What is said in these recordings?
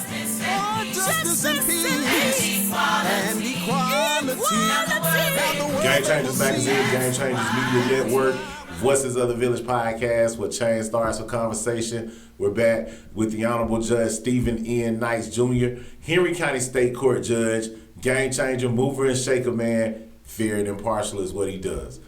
For justice and peace and equality. Game Changers Magazine, Game Changers Media Network, Voices of the Village podcast, where change starts with conversation. We're back with the Honorable Judge Stephen N. Knights Jr., Henry County State Court Judge, Game Changer, mover and shaker man, fair and impartial is what he does.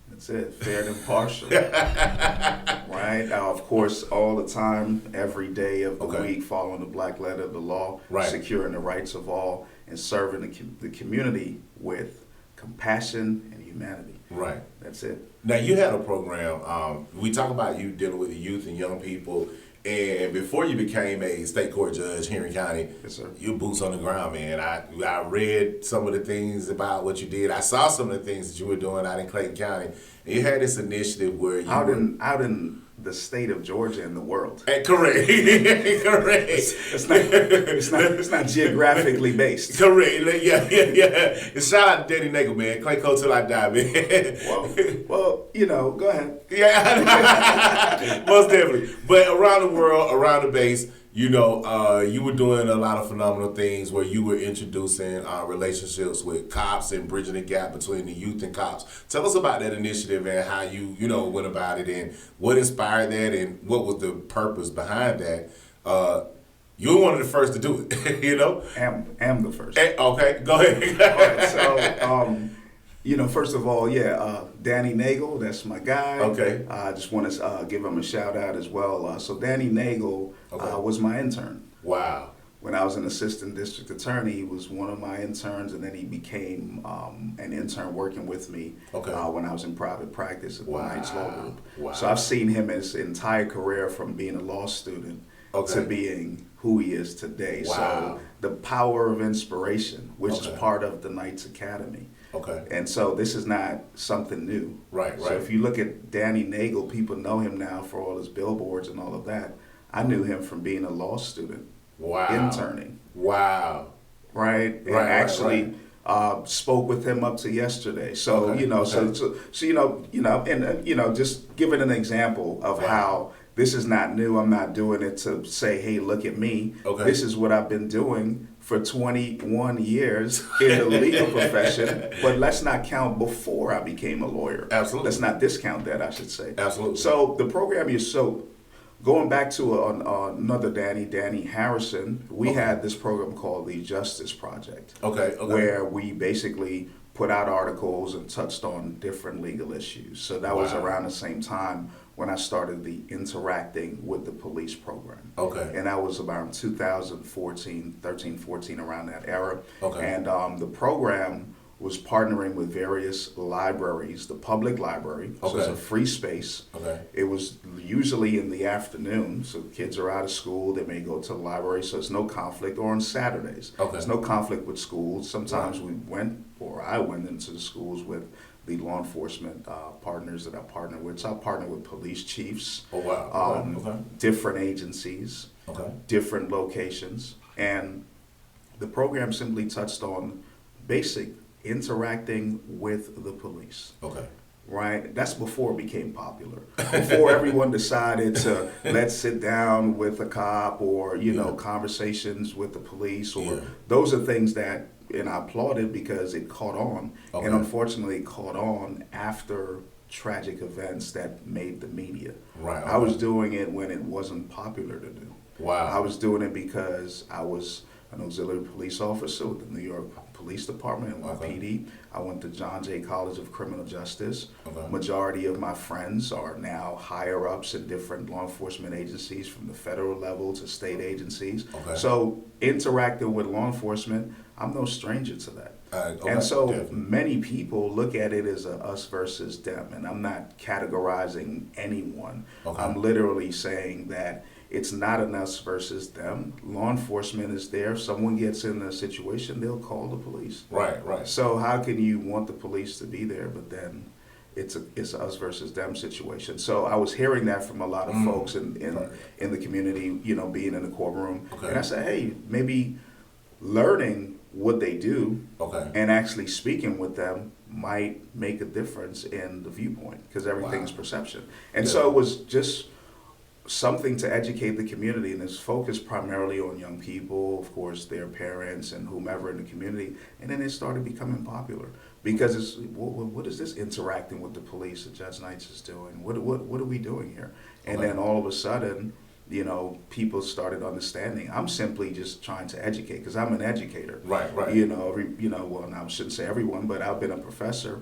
That's it, fair and impartial. Right? Of course, all the time, every day of the week, following the black letter of the law, securing the rights of all, and serving the community with compassion and humanity. Right. That's it. Now, you had a program, we talk about you dealing with the youth and young people, and before you became a state court judge, Henry County, yes, sir. You boots on the ground, man. I read some of the things about what you did. I saw some of the things that you were doing out in Clayton County. And you had this initiative where you out in the state of Georgia and the world. Correct. Correct. It's not geographically based. Correct. Yeah. And shout out to Danny Nagel, man. Clayco till I die, man. Well, go ahead. Yeah, most definitely. But around the world, around the base, you were doing a lot of phenomenal things where you were introducing relationships with cops and bridging the gap between the youth and cops. Tell us about that initiative and how you went about it and what inspired that and what was the purpose behind that. You were one of the first to do it, Am the first. Okay, go ahead. All right, so, first of all, Danny Nagel, that's my guy. Okay. I just want to give him a shout out as well. So Danny Nagel was my intern. Wow. When I was an assistant district attorney, he was one of my interns, and then he became an intern working with me when I was in private practice at the Knights Law Group. Wow. So I've seen him his entire career from being a law student to being who he is today. Wow. So the power of inspiration, which is part of the Knights Academy. Okay. And so this is not something new. Right. So if you look at Danny Nagel, people know him now for all his billboards and all of that. I knew him from being a law student. Wow. Interning. Wow. Right? And actually spoke with him up to yesterday. So, just giving an example of how this is not new. I'm not doing it to say, hey, look at me. Okay. This is what I've been doing for 21 years in the legal profession, but let's not count before I became a lawyer. Absolutely. Let's not discount that, I should say. Absolutely. So the program going back to another Danny Harrison, we had this program called the Justice Project. Okay. Where we basically put out articles and touched on different legal issues. So that was around the same time when I started the Interacting with the Police program. Okay. And that was around 2014, 13, 14, around that era. Okay. And the program was partnering with various libraries, the public library, so it's a free space. Okay. It was usually in the afternoon, so kids are out of school, they may go to the library, so it's no conflict, or on Saturdays. Okay. There's no conflict with schools. Sometimes I went into the schools with the law enforcement partners that I partner with. So I partner with police chiefs, different agencies, different locations, and the program simply touched on basic interacting with the police. Okay. Right? That's before it became popular. Before everyone decided to let's sit down with a cop or, conversations with the police or those are things that, and I applauded because it caught on. And unfortunately it caught on after tragic events that made the media. Right. Okay. I was doing it when it wasn't popular to do. Wow. I was doing it because I was an auxiliary police officer with the New York Police Department, NYPD. I went to John Jay College of Criminal Justice. Majority of my friends are now higher ups in different law enforcement agencies from the federal level to state agencies. So interacting with law enforcement, I'm no stranger to that. And so many people look at it as a us versus them, and I'm not categorizing anyone. I'm literally saying that it's not an us versus them. Law enforcement is there. If someone gets in a situation, they'll call the police. Right. So how can you want the police to be there, but then it's a us versus them situation? So I was hearing that from a lot of folks in the community, being in the courtroom. And I said, hey, maybe learning what they do and actually speaking with them might make a difference in the viewpoint, because everything is perception. And so it was just something to educate the community, and it's focused primarily on young people, of course, their parents and whomever in the community. And then it started becoming popular because it's what is this interacting with the police that Judge Knights is doing? What are we doing here? And then all of a sudden, you know, people started understanding. I'm simply just trying to educate because I'm an educator. Right. You know, well, now I shouldn't say everyone, but I've been a professor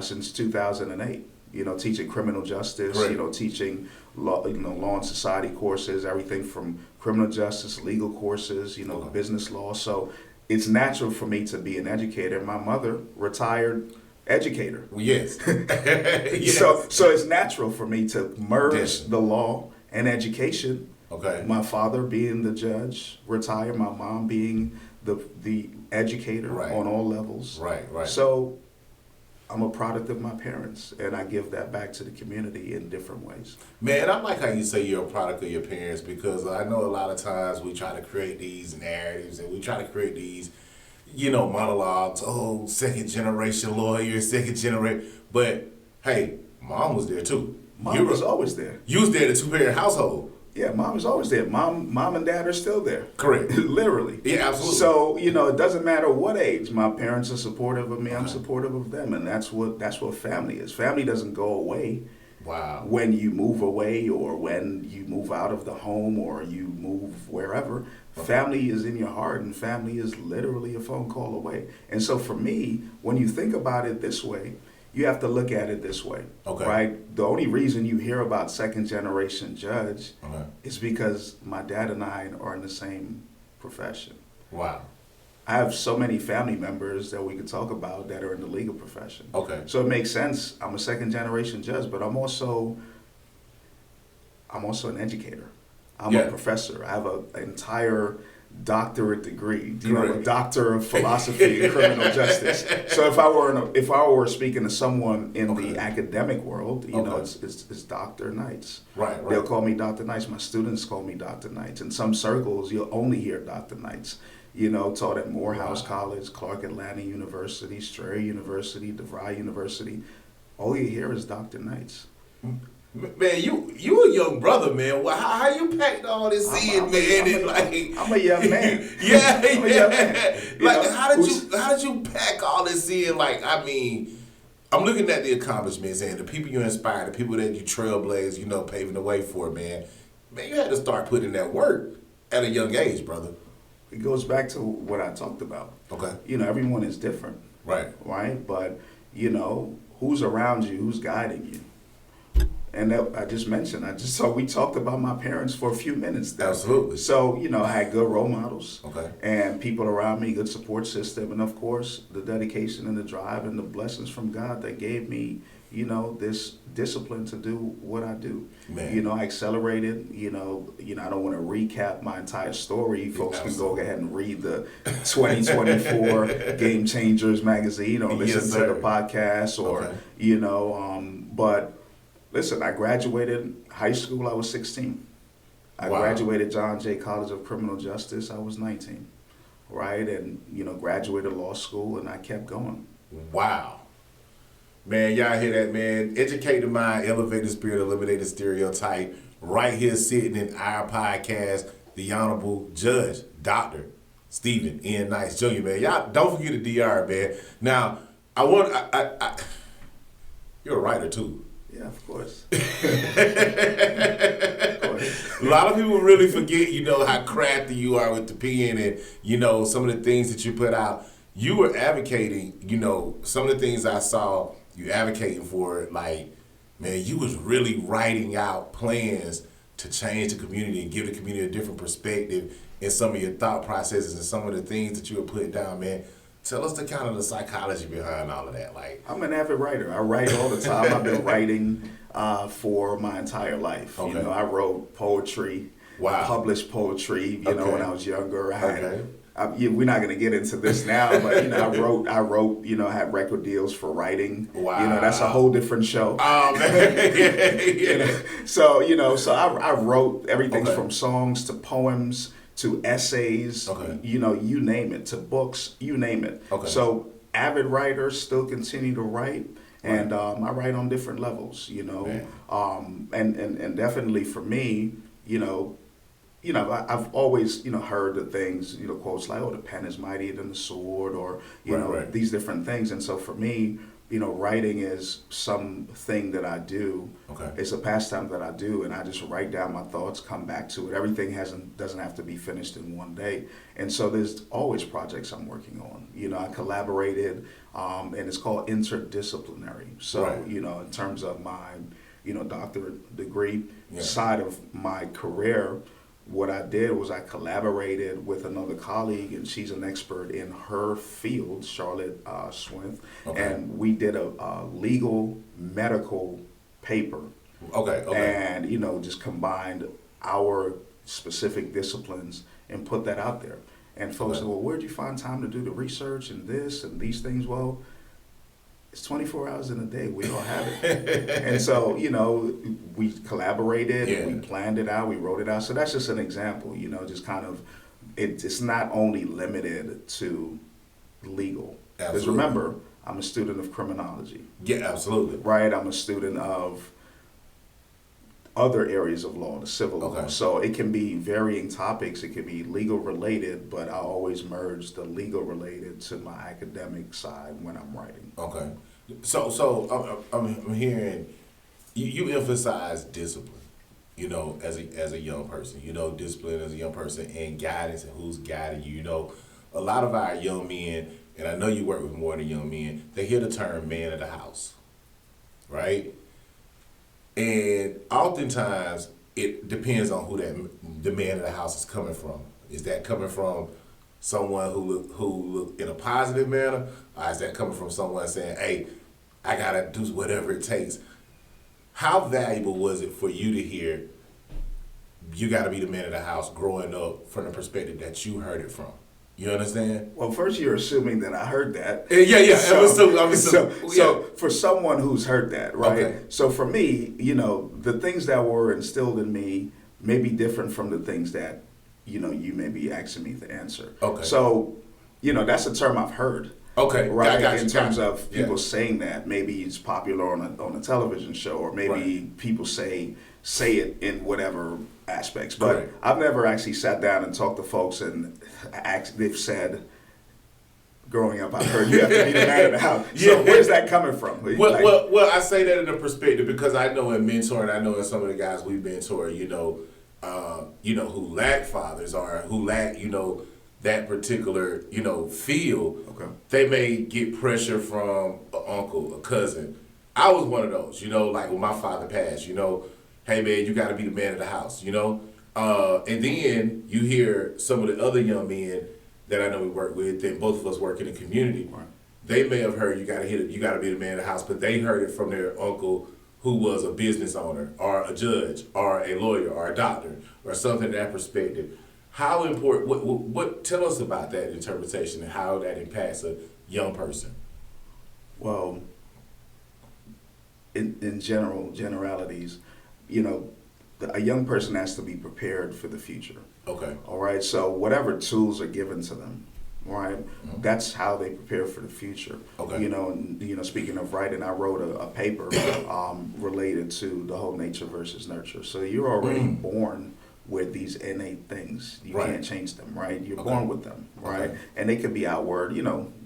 since 2008. You know, teaching criminal justice. Right. You know, teaching law and society courses, everything from criminal justice, legal courses. You know, business law. So it's natural for me to be an educator. My mother, retired educator. Yes. Yes. So it's natural for me to merge the law and education. Okay. My father being the judge, retired. My mom being the educator on all levels. Right. So I'm a product of my parents, and I give that back to the community in different ways. Man, I like how you say you're a product of your parents, because I know a lot of times we try to create these narratives and we try to create these, you know, monologues. Oh, second generation lawyer, second generation. But hey, mom was there too. Mom was always there. You was there in a two-parent household. Yeah, mom is always there. Mom and dad are still there. Correct. Literally. Yeah, absolutely. So, you know, it doesn't matter what age. My parents are supportive of me. I'm supportive of them. And that's what family is. Family doesn't go away. Wow. When you move away or when you move out of the home or you move wherever. Family is in your heart, and family is literally a phone call away. And so for me, when you think about it this way, you have to look at it this way, right? The only reason you hear about second generation judge is because my dad and I are in the same profession. Wow. I have so many family members that we could talk about that are in the legal profession. Okay. So it makes sense. I'm a second generation judge, but I'm also an educator. I'm a professor. I have an entire doctorate degree, you know, a doctor of philosophy in criminal justice. So if I were speaking to someone in the academic world, you know, it's Dr. Knights. Right. They'll call me Dr. Knights. My students call me Dr. Knights. In some circles, you'll only hear Dr. Knights. You know, taught at Morehouse College, Clark Atlanta University, Strayer University, DeVry University. All you hear is Dr. Knights. Man, you a young brother, man. How you packed all this in, man? I'm a young man. Yeah, I'm a young man. Like, how did you pack all this in? Like, I mean, I'm looking at the accomplishments and the people you inspire, the people that you trailblaze, you know, paving the way for, man. Man, you had to start putting that work at a young age, brother. It goes back to what I talked about. Okay. You know, everyone is different. Right. Right? But, you know, who's around you, who's guiding you? And that, I just mentioned, we talked about my parents for a few minutes there. Absolutely. So, you know, I had good role models. Okay. And people around me, good support system. And of course, the dedication and the drive and the blessings from God that gave me, you know, this discipline to do what I do. Man. You know, I accelerated, you know, I don't want to recap my entire story. Folks can go ahead and read the 2024 Game Changers magazine or listen to the podcast or, you know, but listen, I graduated high school, I was 16. I graduated John Jay College of Criminal Justice, I was 19, right? And, you know, graduated law school, and I kept going. Wow. Man, y'all hear that, man? Educate the mind, elevate the spirit, eliminate the stereotype. Right here sitting in our podcast, the Honorable Judge, Dr. Stephen N. Knights Jr., man. Y'all don't forget the DR, man. Now, you're a writer, too. Yeah, of course. A lot of people really forget, you know, how crafty you are with the pen and, you know, some of the things that you put out. You were advocating, you know, some of the things I saw you advocating for, like, man, you was really writing out plans to change the community and give the community a different perspective in some of your thought processes and some of the things that you were putting down, man. Tell us the kind of the psychology behind all of that. Like, I'm an avid writer. I write all the time. I've been writing for my entire life. You know, I wrote poetry, published poetry. You know, when I was younger, we're not going to get into this now, but you know, I wrote. You know, had record deals for writing. Wow. You know, that's a whole different show. Oh man. You know, so I wrote everything from songs to poems to essays, you know, you name it, to books, you name it. So avid writers still continue to write, And I write on different levels, you know. And definitely for me, I've always, heard the things, quotes like, "Oh, the pen is mightier than the sword," or these different things. And so for me, writing is something that I do. Okay. It's a pastime that I do, and I just write down my thoughts, come back to it. Everything doesn't have to be finished in one day. And so there's always projects I'm working on. I collaborated, and it's called interdisciplinary. So, in terms of my, doctorate degree side of my career, what I did was I collaborated with another colleague, and she's an expert in her field, Charlotte Swinth, and we did a legal medical paper. Okay. And, just combined our specific disciplines and put that out there. And folks said, "Well, where'd you find time to do the research and this and these things?" Well, it's 24 hours in a day. We all have it. And so, we collaborated, we planned it out, we wrote it out. So that's just an example, just kind of, it's not only limited to legal. Because remember, I'm a student of criminology. Yeah, absolutely. Right? I'm a student of other areas of law, the civil law. So it can be varying topics. It can be legal related, but I always merge the legal related to my academic side when I'm writing. Okay. So I'm hearing you emphasize discipline, as a young person, discipline as a young person and guidance and who's guiding you. A lot of our young men, and I know you work with more than young men, they hear the term man of the house, right? And oftentimes it depends on who the man of the house is coming from. Is that coming from someone who look in a positive manner, or is that coming from someone saying, "Hey, I gotta do whatever it takes"? How valuable was it for you to hear you gotta be the man of the house growing up from the perspective that you heard it from? You understand? Well, first you're assuming that I heard that. Yeah. So for someone who's heard that, right? Okay. So for me, the things that were instilled in me may be different from the things that, you may be asking me to answer. Okay. So, that's a term I've heard. Okay. Right. In terms of people saying that, maybe it's popular on a television show, or maybe people say it in whatever aspects. But I've never actually sat down and talked to folks and they've said, growing up, I heard you have to be the man of the house. So where's that coming from? Well, I say that in a perspective because I know in mentoring, I know in some of the guys we mentor, who lack fathers or who lack, that particular, field. Okay. They may get pressure from an uncle, a cousin. I was one of those, like when my father passed, "Hey man, you got to be the man of the house," and then you hear some of the other young men that I know we work with, and both of us work in the community. Right. They may have heard you got to be the man of the house, but they heard it from their uncle who was a business owner or a judge or a lawyer or a doctor or something in that perspective. How important? What? Tell us about that interpretation and how that impacts a young person. Well, in generalities, a young person has to be prepared for the future. Okay. All right. So whatever tools are given to them, right? Mm-hmm. That's how they prepare for the future. Okay. Speaking of writing, I wrote a paper related to the whole nature versus nurture. So you're already born with these innate things. You can't change them, right? You're born with them, right? Okay. And they could be outward,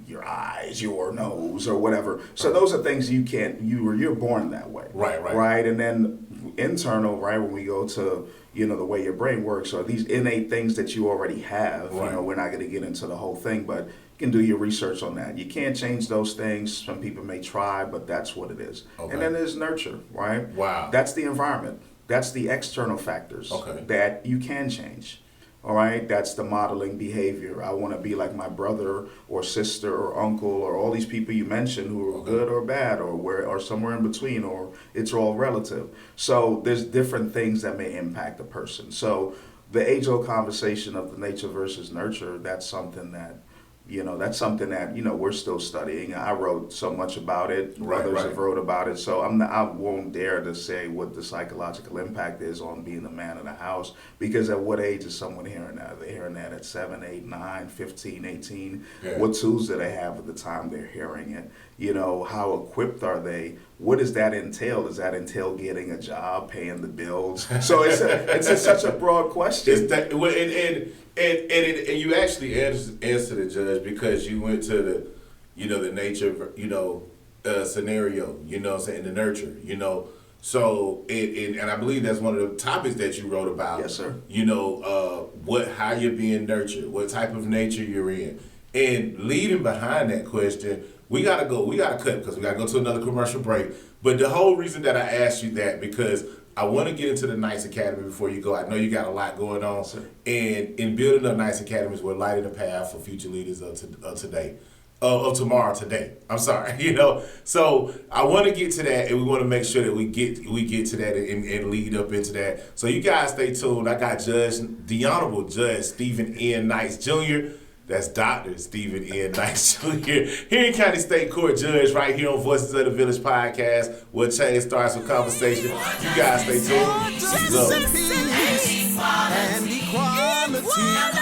your eyes, your nose, or whatever. So those are things you're born that way. Right. And then internal, right, when we go to, the way your brain works, or these innate things that you already have. Right. We're not going to get into the whole thing, but you can do your research on that. You can't change those things. Some people may try, but that's what it is. Okay. And then there's nurture, right? Wow. That's the environment. That's the external factors that you can change. All right, that's the modeling behavior. I want to be like my brother or sister or uncle or all these people you mentioned who are good or bad or somewhere in between, or it's all relative. So there's different things that may impact a person. So the age-old conversation of the nature versus nurture, that's something that, That's something that we're still studying. I wrote so much about it. Others right. have wrote about it. So I won't dare to say what the psychological impact is on being the man in the house, because at what age is someone hearing that? Are they hearing that at 7, 8, 9, 15, 18? Yeah. What tools do they have at the time they're hearing it? How equipped are they? What does that entail? Does that entail getting a job, paying the bills? So it's such a broad question. It's that, well, and you actually answered the judge, because you went to the nature scenario, what I'm saying, the nurture, So and I believe that's one of the topics that you wrote about. Yes, sir. How you're being nurtured, what type of nature you're in, and leading behind that question. We gotta cut, because we gotta go to another commercial break. But the whole reason that I asked you that, because I want to get into the Knights Academy before you go. I know you got a lot going on, sir. And in building up Knights Academies, we're lighting the path for future leaders of tomorrow. Today, I'm sorry, So I want to get to that, and we want to make sure that we get to that and lead up into that. So you guys stay tuned. I got the Honorable Judge Stephen N. Knights Jr. That's Dr. Stephen N. Knights Jr. here in County State Court Judge, right here on Voices of the Village podcast, where change starts with conversation. You guys stay tuned. Justice and peace and equality.